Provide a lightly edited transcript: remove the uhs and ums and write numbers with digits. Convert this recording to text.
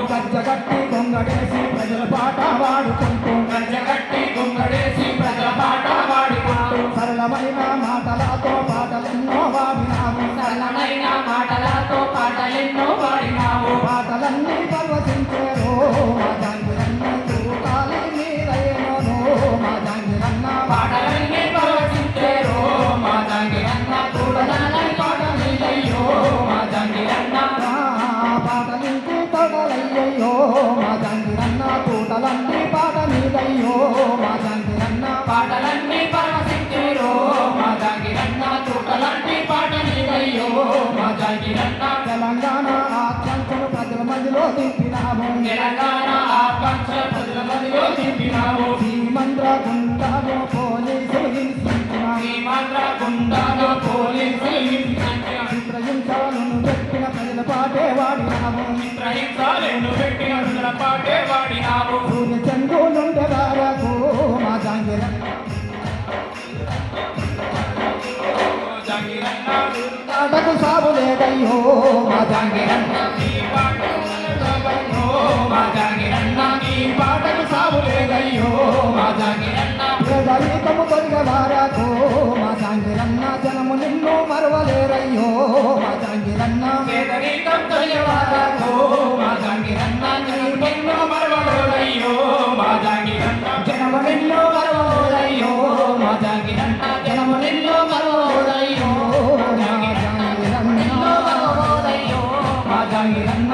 గజ్జగట్టి గొంగడేసి ప్రజల పాట వాడుకుంటూ గజ్జగట్టి గొంగడేసి ప్రజల పాట వాడుకుంటూ సరళమైన మాటలతో పాటలెన్నో వాడినాము సరళమైన మాటలతో పాటలెన్నో వాడినాము పాటలన్నీ పర్వశించేరో మా జాంగిరన్న తూటాలి మీరయ్యనో మా జాంగిరన్న పాటలన్నీ పర్వశించేరో మా జాంగిరన్న తూటాలి పాటలయ్యో మా జాంగిరన్న పాటలింటి తొడలయ్యో మా జాంగిరన్న తూటలన్నీ పాట మీదయ్యో మా జాంగిరన్న పాటలన్నీ పరవశించేరో మా జాంగిరన్న తూటలన్నీ పాట మీదయ్యో మా జాంగిరన్న తెలంగాణ ఆకాంక్షలు ప్రజల మధ్యలో దింపినాము తెలంగాణ ఆకాంక్ష ప్రజల మధ్యలో దింపినాము శ్రీమంద్ర గుండాలో పోలీసులు హింసించిన శ్రీమంద్ర గుండాలో పోలీసులు హింసించిన చిత్రహింసలను పెట్టిన ప్రజల పాటే వాడినాము చిత్రహింసలను పెట్టిన ప్రజల పాటే వాడినాము సూర్య చంద్రులుండే వారకు మా జాంగిరన్న పాటకు సాగు లేదయ్యో మా జాంగిరన్న పాటకు సాగు లేదయ్యో మా జాంగిరన్న పేదరికము తొలగవారకు మా జాంగిరన్న జనము నిన్ను మరవలేరయ్యో మా జాంగిరన్న పేదరికం తొలగవారకు మా జాంగిరన్న జనము నిన్ను మరవలేరయ్యో మా జాంగిరన్న జనము నిన్ను మరవలేరయ్యో మా జాంగిరన్న జనము నిన్ను మరవలేరయ్యో మా జాంగిరన్న మా జాంగిరన్న